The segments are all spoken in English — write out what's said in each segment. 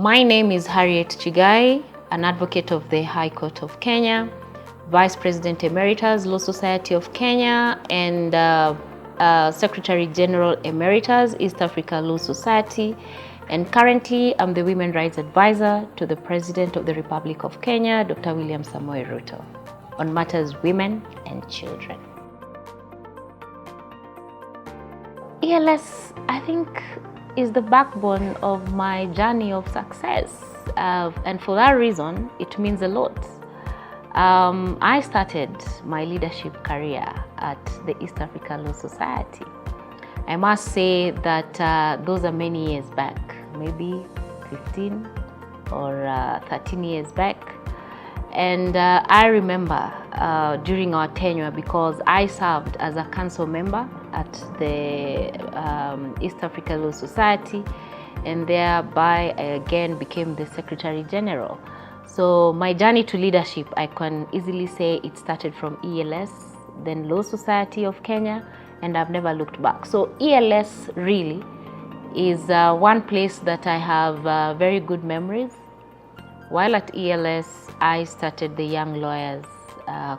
My name is Harriet Chiggai, an advocate of the High Court of Kenya, Vice President Emeritus, Law Society of Kenya, and Secretary General Emeritus, East Africa Law Society. And currently, I'm the Women Rights Advisor to the President of the Republic of Kenya, Dr. William Samoei Ruto, on matters women and children. EALS, I think, is the backbone of my journey of success. And for that reason, it means a lot. I started my leadership career at the East Africa Law Society. I must say that those are many years back, maybe 15 or 13 years back. And I remember during our tenure, because I served as a council member at the East Africa Law Society, and thereby I again became the Secretary General. So my journey to leadership, I can easily say it started from EALS, then Law Society of Kenya, and I've never looked back. So EALS really is one place that I have very good memories. While at EALS, I started the Young Lawyers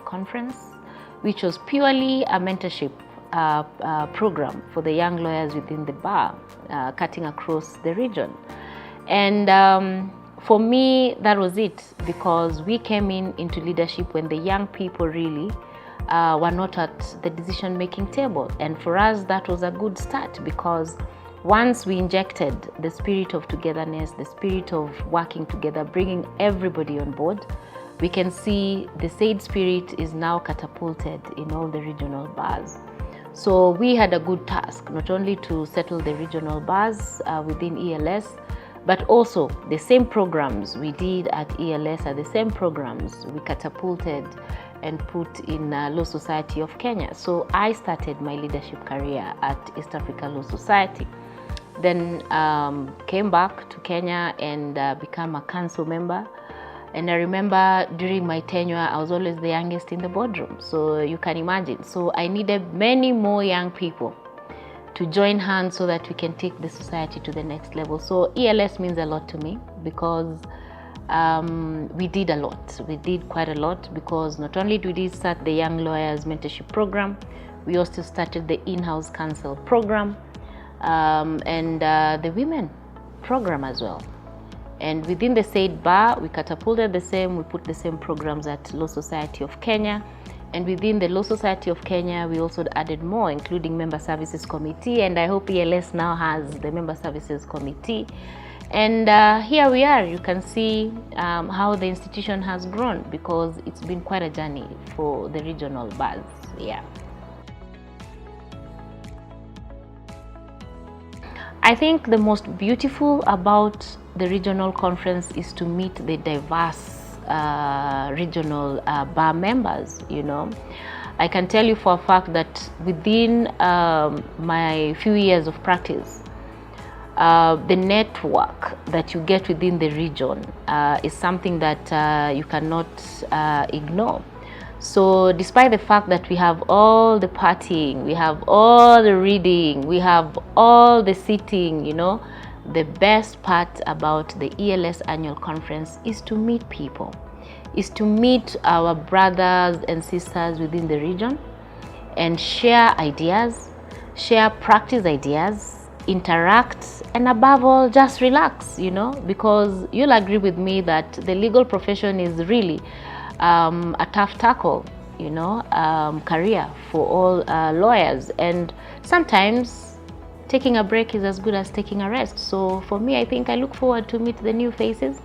Conference, which was purely a mentorship program for the young lawyers within the bar, cutting across the region. And for me, that was it, because we came into leadership when the young people really were not at the decision-making table. And for us, that was a good start, because once we injected the spirit of togetherness, the spirit of working together, bringing everybody on board, we can see the said spirit is now catapulted in all the regional bars. So we had a good task, not only to settle the regional bars within EALS, but also the same programs we did at EALS are the same programs we catapulted and put in Law Society of Kenya. So I started my leadership career at East Africa Law Society. Then came back to Kenya and became a council member. And I remember during my tenure, I was always the youngest in the boardroom. So you can imagine. So I needed many more young people to join hands so that we can take the society to the next level. So EALS means a lot to me, because we did a lot. We did quite a lot, because not only did we start the Young Lawyers Mentorship Program, we also started the in-house counsel program, and the women program as well. And within the said bar, we catapulted the same, we put the same programs at Law Society of Kenya. And within the Law Society of Kenya, we also added more, including Member Services Committee. And I hope EALS now has the Member Services Committee. And here we are. You can see how the institution has grown, because it's been quite a journey for the regional bars. Yeah. I think the most beautiful about the regional conference is to meet the diverse regional bar members. You know, I can tell you for a fact that within my few years of practice, the network that you get within the region is something that you cannot ignore. So despite the fact that we have all the partying, we have all the reading, we have all the sitting, you know, the best part about the EALS annual conference is to meet people, is to meet our brothers and sisters within the region and share ideas, share practice ideas, interact, and above all, just relax, you know, because you'll agree with me that the legal profession is really a tough tackle, you know, career for all lawyers. And sometimes taking a break is as good as taking a rest. So for me, I think I look forward to meet the new faces,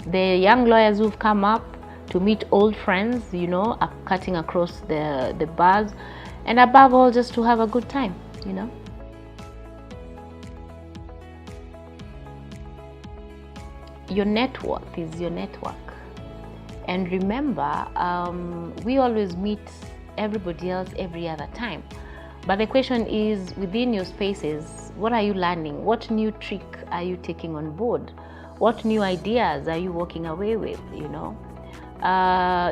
the young lawyers who've come up, to meet old friends, you know, cutting across the bars, and above all, just to have a good time, you know. Your net worth is your network. And remember, we always meet everybody else every other time. But the question is, within your spaces, what are you learning? What new trick are you taking on board? What new ideas are you walking away with, you know?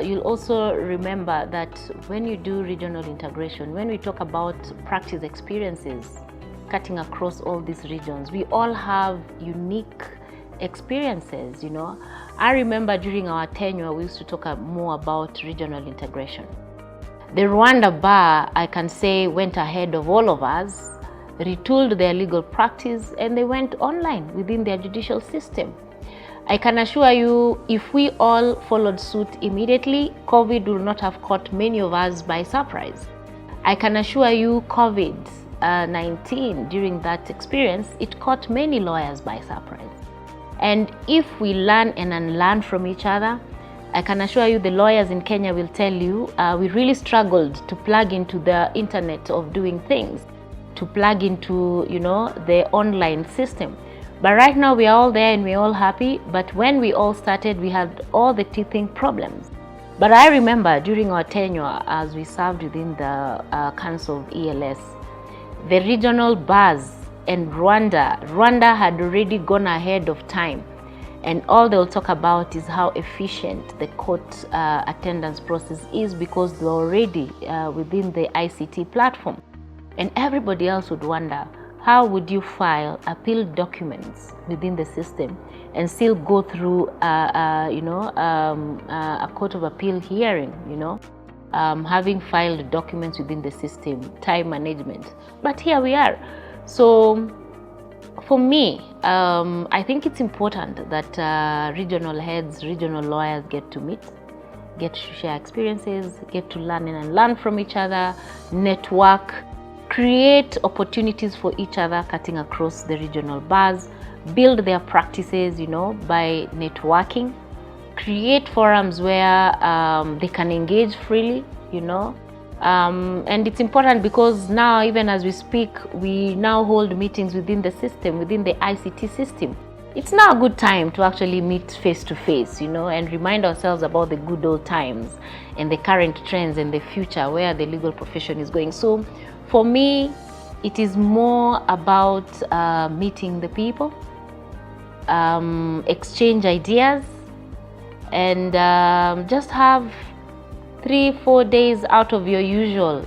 You'll also remember that when you do regional integration, when we talk about practice experiences cutting across all these regions, we all have unique experiences, I remember during our tenure, we used to talk more about regional integration. The Rwanda bar, I can say, went ahead of all of us, retooled their legal practice, and they went online within their judicial system. I can assure you, if we all followed suit immediately, COVID would not have caught many of us by surprise. I can assure you, COVID-19, during that experience, it caught many lawyers by surprise. And if we learn and unlearn from each other, I can assure you the lawyers in Kenya will tell you, we really struggled to plug into the internet of doing things, to plug into, the online system. But right now we are all there and we're all happy. But when we all started, we had all the teething problems. But I remember during our tenure as we served within the Council of EALS, the regional bars and Rwanda had already gone ahead of time. And all they'll talk about is how efficient the court attendance process is, because they're already within the ICT platform. And everybody else would wonder, how would you file appeal documents within the system and still go through a court of appeal hearing, having filed documents within the system, time management. But here we are. So for me, I think it's important that regional heads, regional lawyers get to meet, get to share experiences, get to learn and learn from each other, network, create opportunities for each other cutting across the regional bars, build their practices, by networking, create forums where they can engage freely, and it's important because now, even as we speak, we now hold meetings within the system, within the ICT system. It's now a good time to actually meet face to face, and remind ourselves about the good old times and the current trends and the future, where the legal profession is going. So for me, it is more about meeting the people, exchange ideas, and just have 3-4 days out of your usual,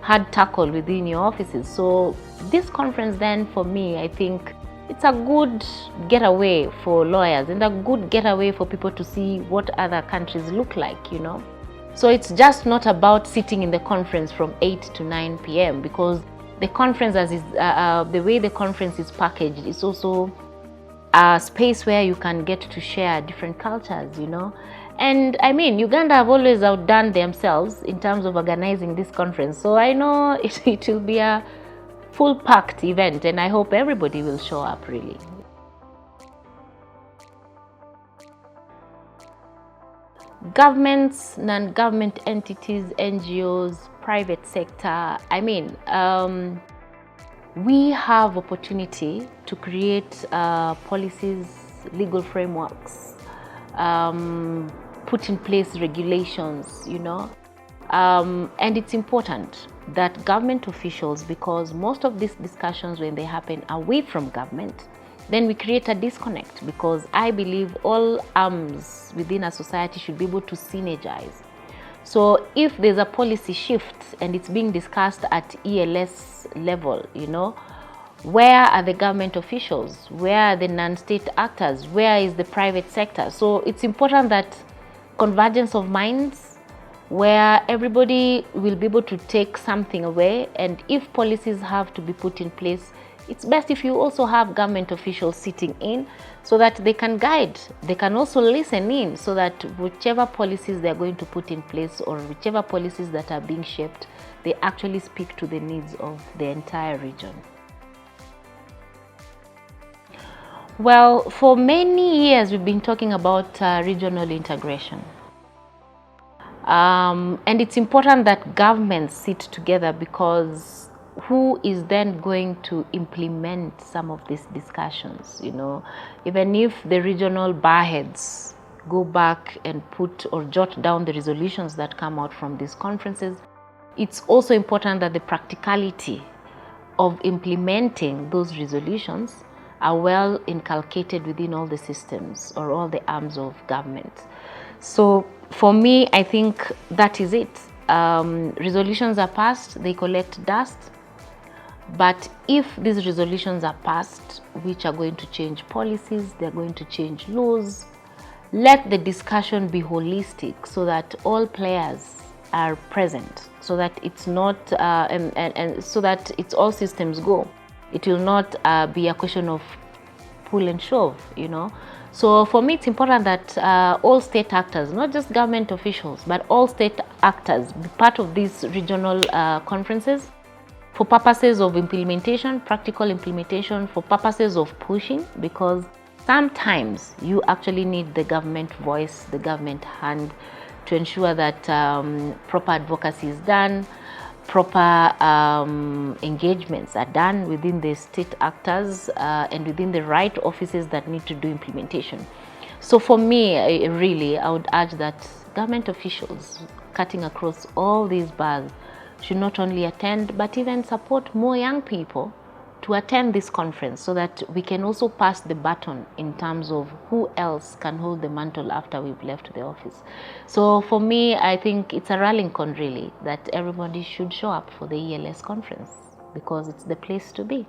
hard tackle within your offices. So this conference then, for me, I think it's a good getaway for lawyers and a good getaway for people to see what other countries look like, So it's just not about sitting in the conference from 8 to 9 p.m. because the conference, the way the conference is packaged, is also a space where you can get to share different cultures, And I mean, Uganda have always outdone themselves in terms of organizing this conference. So I know it will be a full-packed event, and I hope everybody will show up, really. Governments, non-government entities, NGOs, private sector, I mean, we have opportunity to create policies, legal frameworks, put in place regulations, and it's important that government officials, because most of these discussions, when they happen away from government, then we create a disconnect, because I believe all arms within a society should be able to synergize. So if there's a policy shift and it's being discussed at ELS level, where are the government officials? Where are the non-state actors? Where is the private sector? So it's important that convergence of minds, where everybody will be able to take something away. And if policies have to be put in place, it's best if you also have government officials sitting in so that they can guide. They can also listen in so that whichever policies they're going to put in place, or whichever policies that are being shaped, they actually speak to the needs of the entire region. Well, for many years, we've been talking about regional integration. And it's important that governments sit together, because who is then going to implement some of these discussions, Even if the regional bar heads go back and put or jot down the resolutions that come out from these conferences, it's also important that the practicality of implementing those resolutions are well inculcated within all the systems or all the arms of government. So for me, I think that is it. Resolutions are passed, they collect dust. But if these resolutions are passed, which are going to change policies, they're going to change laws, let the discussion be holistic so that all players are present, so that it's not, and so that it's all systems go. It will not be a question of pull and shove, So for me, it's important that all state actors, not just government officials, but all state actors be part of these regional conferences for purposes of implementation, practical implementation, for purposes of pushing, because sometimes you actually need the government voice, the government hand to ensure that proper advocacy is done, proper engagements are done within the state actors and within the right offices that need to do implementation. So for me, really, I would urge that government officials cutting across all these bars should not only attend, but even support more young people to attend this conference so that we can also pass the baton in terms of who else can hold the mantle after we've left the office. So for me, I think it's a rallying call really that everybody should show up for the EALS conference because it's the place to be.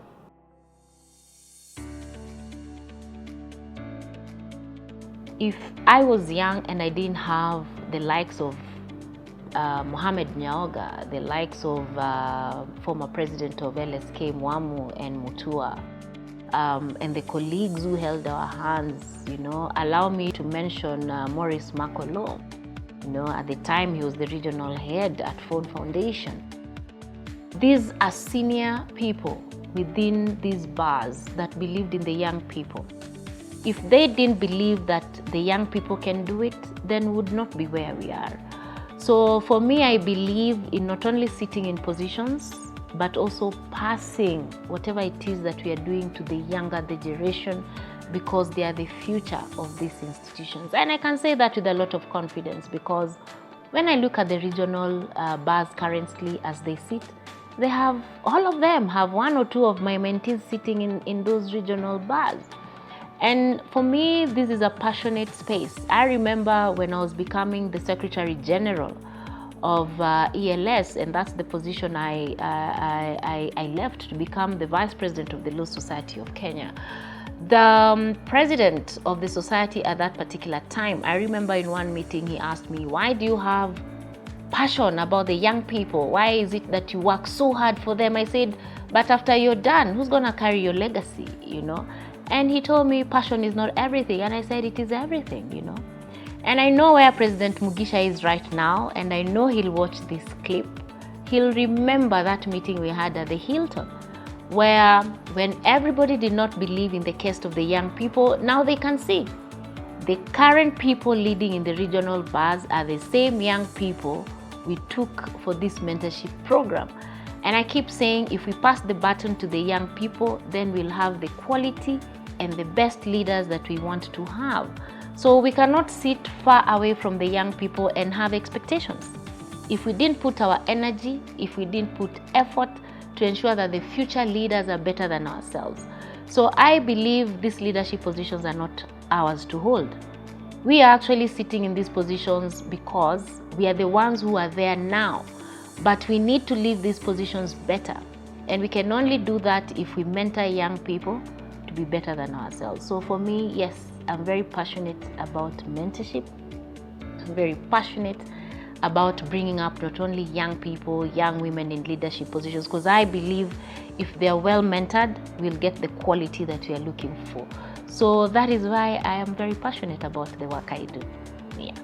If I was young and I didn't have the likes of Mohamed Nyaoga, the likes of former president of LSK Mwamu and Mutua, and the colleagues who held our hands, allow me to mention Maurice Makolo. At the time he was the regional head at Ford Foundation. These are senior people within these bars that believed in the young people. If they didn't believe that the young people can do it, then we would not be where we are. So for me, I believe in not only sitting in positions, but also passing whatever it is that we are doing to the younger generation, because they are the future of these institutions. And I can say that with a lot of confidence, because when I look at the regional bars currently as they sit, all of them have one or two of my mentees sitting in those regional bars. And for me, this is a passionate space. I remember when I was becoming the Secretary General of EALS, and that's the position I left to become the Vice President of the Law Society of Kenya. The president of the society at that particular time, I remember in one meeting he asked me, why do you have passion about the young people? Why is it that you work so hard for them? I said, but after you're done, who's going to carry your legacy, And he told me passion is not everything. And I said, it is everything, And I know where President Mugisha is right now, and I know he'll watch this clip. He'll remember that meeting we had at the Hilton, where when everybody did not believe in the case of the young people, now they can see. The current people leading in the regional bars are the same young people we took for this mentorship program. And I keep saying, if we pass the baton to the young people, then we'll have the quality and the best leaders that we want to have. So we cannot sit far away from the young people and have expectations. If we didn't put our energy, if we didn't put effort to ensure that the future leaders are better than ourselves. So I believe these leadership positions are not ours to hold. We are actually sitting in these positions because we are the ones who are there now. But we need to leave these positions better. And we can only do that if we mentor young people to be better than ourselves. So for me, yes, I'm very passionate about mentorship. I'm very passionate about bringing up not only young people, young women in leadership positions, because I believe if they are well mentored, we'll get the quality that we are looking for. So that is why I am very passionate about the work I do. Yeah.